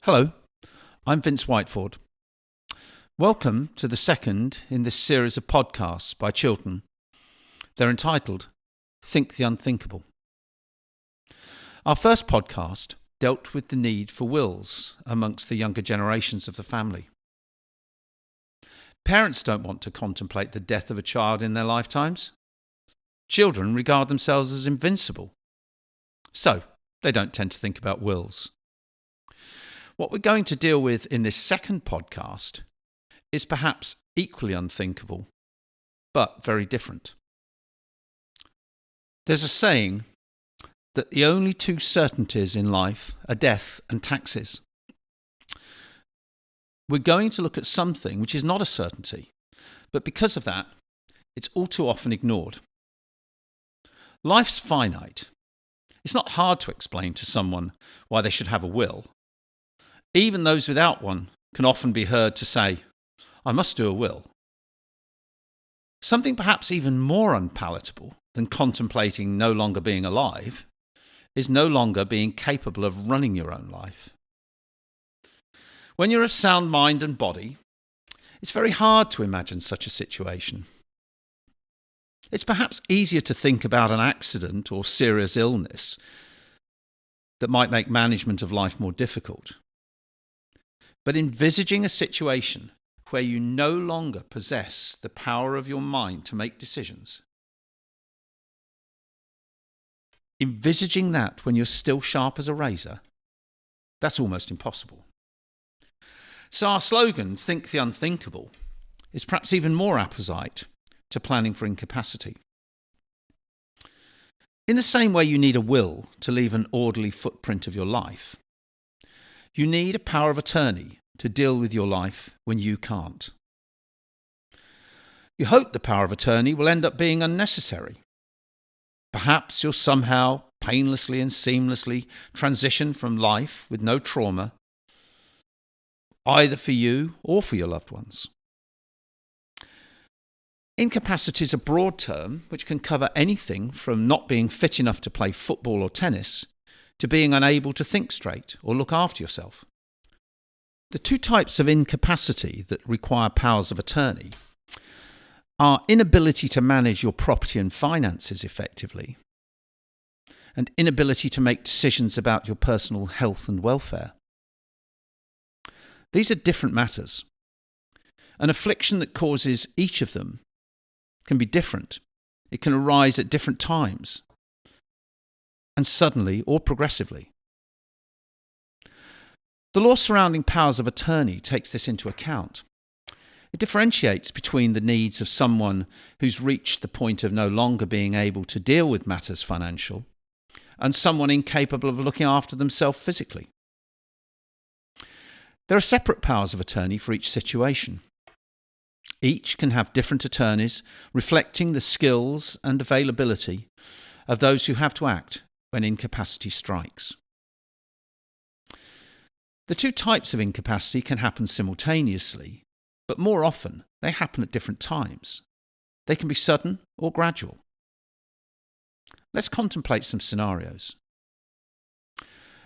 Hello, I'm Vince Whiteford. Welcome to the second in this series of podcasts by Chiltern. They're entitled Think the Unthinkable. Our first podcast dealt with the need for wills amongst the younger generations of the family. Parents don't want to contemplate the death of a child in their lifetimes. Children regard themselves as invincible, so they don't tend to think about wills. What we're going to deal with in this second podcast is perhaps equally unthinkable, but very different. There's a saying that the only two certainties in life are death and taxes. We're going to look at something which is not a certainty, but because of that, it's all too often ignored. Life's finite. It's not hard to explain to someone why they should have a will. Even those without one can often be heard to say, I must do a will. Something perhaps even more unpalatable than contemplating no longer being alive is no longer being capable of running your own life. When you're of sound mind and body, it's very hard to imagine such a situation. It's perhaps easier to think about an accident or serious illness that might make management of life more difficult. But envisaging a situation where you no longer possess the power of your mind to make decisions, envisaging that when you're still sharp as a razor, that's almost impossible. So our slogan, Think the Unthinkable, is perhaps even more apposite to planning for incapacity. In the same way you need a will to leave an orderly footprint of your life, you need a power of attorney to deal with your life when you can't. You hope the power of attorney will end up being unnecessary. Perhaps you'll somehow painlessly and seamlessly transition from life with no trauma, either for you or for your loved ones. Incapacity is a broad term which can cover anything from not being fit enough to play football or tennis to being unable to think straight or look after yourself. The two types of incapacity that require powers of attorney are inability to manage your property and finances effectively and inability to make decisions about your personal health and welfare. These are different matters. An affliction that causes each of them can be different. It can arise at different times and suddenly or progressively. The law surrounding powers of attorney takes this into account. It differentiates between the needs of someone who's reached the point of no longer being able to deal with matters financial and someone incapable of looking after themselves physically. There are separate powers of attorney for each situation. Each can have different attorneys reflecting the skills and availability of those who have to act when incapacity strikes. The two types of incapacity can happen simultaneously, but more often they happen at different times. They can be sudden or gradual. Let's contemplate some scenarios.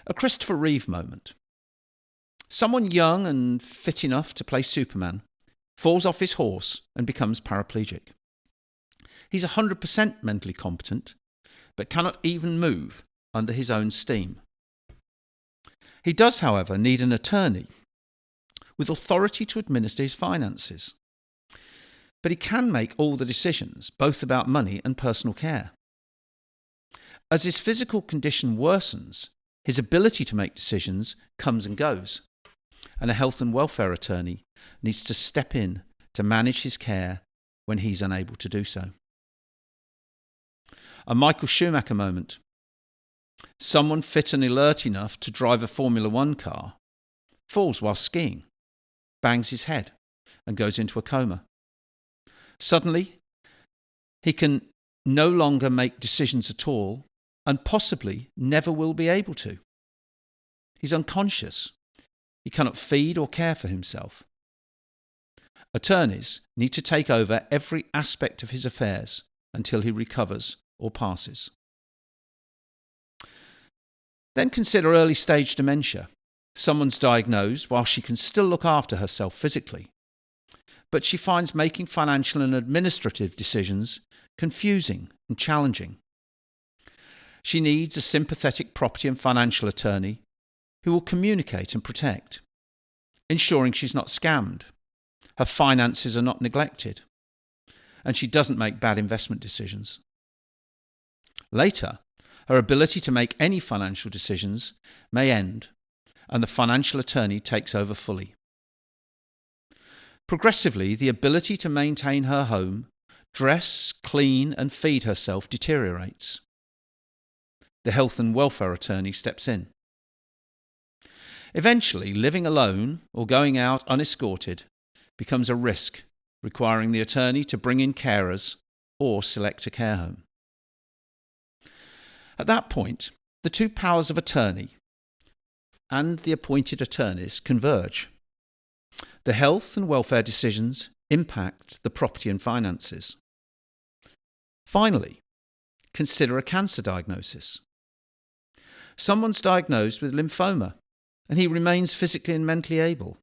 A Christopher Reeve moment. Someone young and fit enough to play Superman falls off his horse and becomes paraplegic. He's 100% mentally competent, but cannot even move under his own steam. He does, however, need an attorney with authority to administer his finances. But he can make all the decisions, both about money and personal care. As his physical condition worsens, his ability to make decisions comes and goes, and a health and welfare attorney needs to step in to manage his care when he's unable to do so. A Michael Schumacher moment. Someone fit and alert enough to drive a Formula One car falls while skiing, bangs his head, and goes into a coma. Suddenly, he can no longer make decisions at all and possibly never will be able to. He's unconscious. He cannot feed or care for himself. Attorneys need to take over every aspect of his affairs until he recovers or passes. Then consider early stage dementia. Someone's diagnosed while she can still look after herself physically, but she finds making financial and administrative decisions confusing and challenging. She needs a sympathetic property and financial attorney who will communicate and protect, ensuring she's not scammed, her finances are not neglected, and she doesn't make bad investment decisions. Later, her ability to make any financial decisions may end, and the financial attorney takes over fully. Progressively, the ability to maintain her home, dress, clean, and feed herself deteriorates. The health and welfare attorney steps in. Eventually, living alone or going out unescorted becomes a risk, requiring the attorney to bring in carers or select a care home. At that point, the two powers of attorney and the appointed attorneys converge. The health and welfare decisions impact the property and finances. Finally, consider a cancer diagnosis. Someone's diagnosed with lymphoma, and he remains physically and mentally able.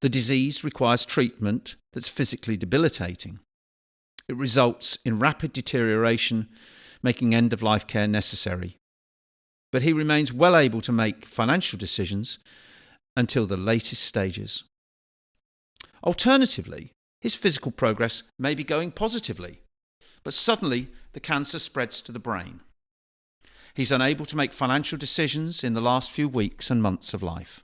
The disease requires treatment that's physically debilitating. It results in rapid deterioration, making end-of-life care necessary. But he remains well able to make financial decisions until the latest stages. Alternatively, his physical progress may be going positively, but suddenly the cancer spreads to the brain. He's unable to make financial decisions in the last few weeks and months of life.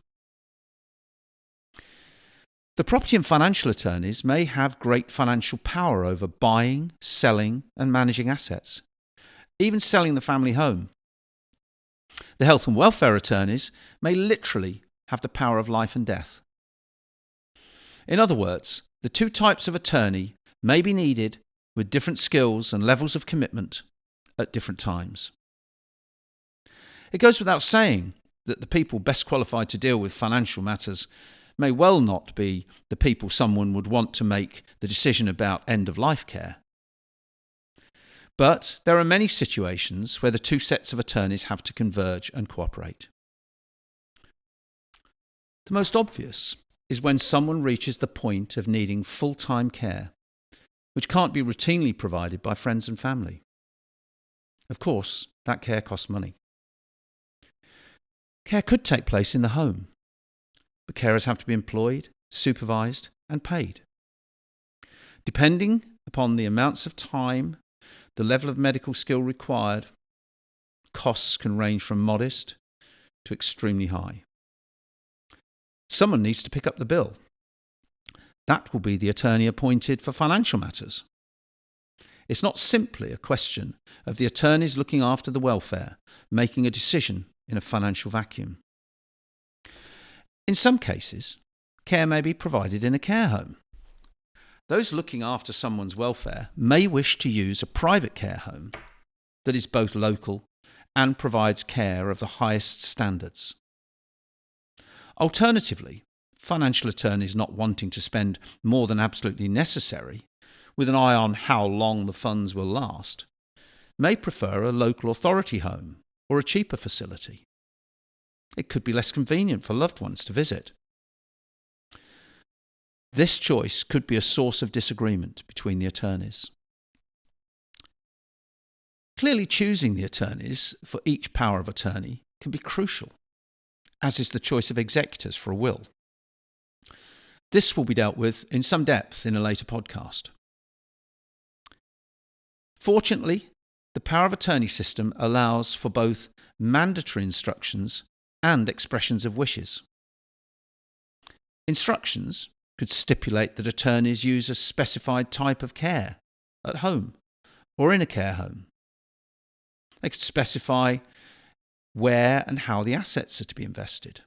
The property and financial attorneys may have great financial power over buying, selling, and managing assets, even selling the family home. The health and welfare attorneys may literally have the power of life and death. In other words, the two types of attorney may be needed with different skills and levels of commitment at different times. It goes without saying that the people best qualified to deal with financial matters may well not be the people someone would want to make the decision about end-of-life care. But there are many situations where the two sets of attorneys have to converge and cooperate. The most obvious is when someone reaches the point of needing full-time care, which can't be routinely provided by friends and family. Of course, that care costs money. Care could take place in the home, but carers have to be employed, supervised, and paid. Depending upon the amounts of time, the level of medical skill required, costs can range from modest to extremely high. Someone needs to pick up the bill. That will be the attorney appointed for financial matters. It's not simply a question of the attorneys looking after the welfare, making a decision in a financial vacuum. In some cases, care may be provided in a care home. Those looking after someone's welfare may wish to use a private care home that is both local and provides care of the highest standards. Alternatively, financial attorneys not wanting to spend more than absolutely necessary, with an eye on how long the funds will last, may prefer a local authority home or a cheaper facility. It could be less convenient for loved ones to visit. This choice could be a source of disagreement between the attorneys. Clearly, choosing the attorneys for each power of attorney can be crucial, as is the choice of executors for a will. This will be dealt with in some depth in a later podcast. Fortunately, the power of attorney system allows for both mandatory instructions and expressions of wishes. Instructions could stipulate that attorneys use a specified type of care at home or in a care home. They could specify where and how the assets are to be invested.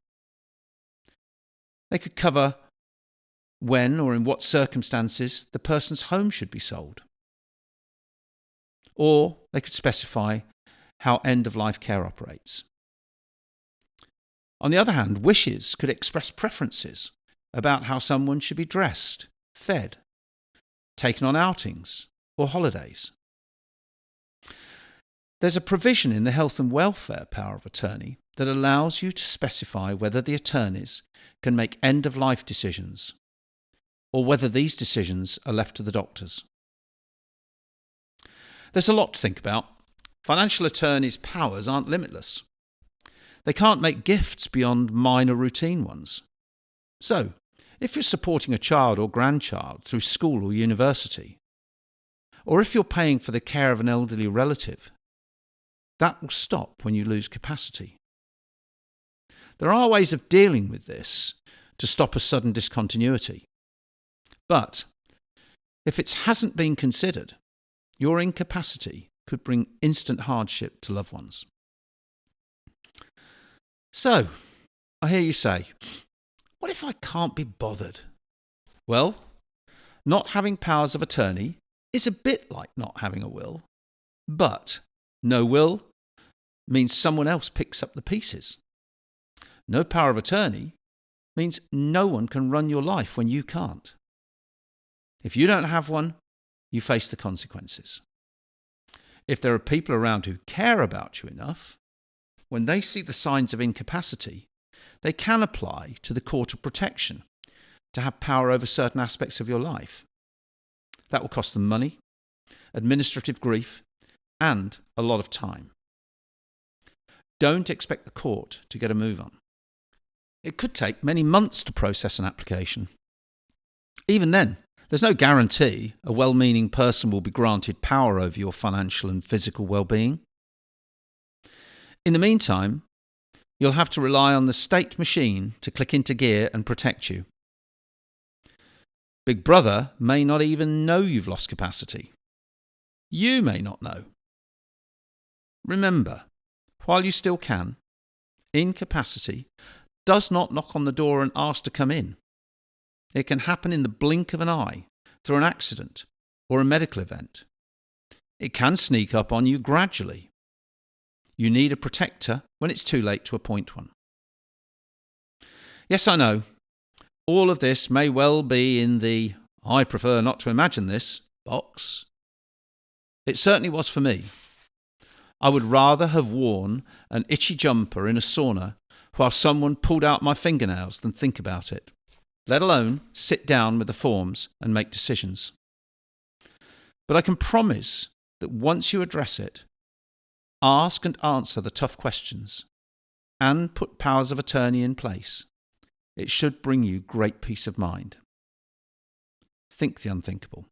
They could cover when or in what circumstances the person's home should be sold. Or they could specify how end-of-life care operates. On the other hand, wishes could express preferences about how someone should be dressed, fed, taken on outings or holidays. There's a provision in the health and welfare power of attorney that allows you to specify whether the attorneys can make end-of-life decisions or whether these decisions are left to the doctors. There's a lot to think about. Financial attorneys' powers aren't limitless. They can't make gifts beyond minor routine ones. So, if you're supporting a child or grandchild through school or university, or if you're paying for the care of an elderly relative, that will stop when you lose capacity. There are ways of dealing with this to stop a sudden discontinuity. But if it hasn't been considered, your incapacity could bring instant hardship to loved ones. So, I hear you say, what if I can't be bothered? Well, not having powers of attorney is a bit like not having a will, but no will means someone else picks up the pieces. No power of attorney means no one can run your life when you can't. If you don't have one, you face the consequences. If there are people around who care about you enough, when they see the signs of incapacity, they can apply to the court of protection to have power over certain aspects of your life. That will cost them money, administrative grief, and a lot of time. Don't expect the court to get a move on. It could take many months to process an application. Even then, there's no guarantee a well-meaning person will be granted power over your financial and physical well-being. In the meantime, you'll have to rely on the state machine to click into gear and protect you. Big Brother may not even know you've lost capacity. You may not know. Remember, while you still can, incapacity does not knock on the door and ask to come in. It can happen in the blink of an eye, through an accident or a medical event. It can sneak up on you gradually. You need a protector when it's too late to appoint one. Yes, I know, all of this may well be in the "I prefer not to imagine this" box. It certainly was for me. I would rather have worn an itchy jumper in a sauna while someone pulled out my fingernails than think about it, let alone sit down with the forms and make decisions. But I can promise that once you address it, ask and answer the tough questions, and put powers of attorney in place, it should bring you great peace of mind. Think the unthinkable.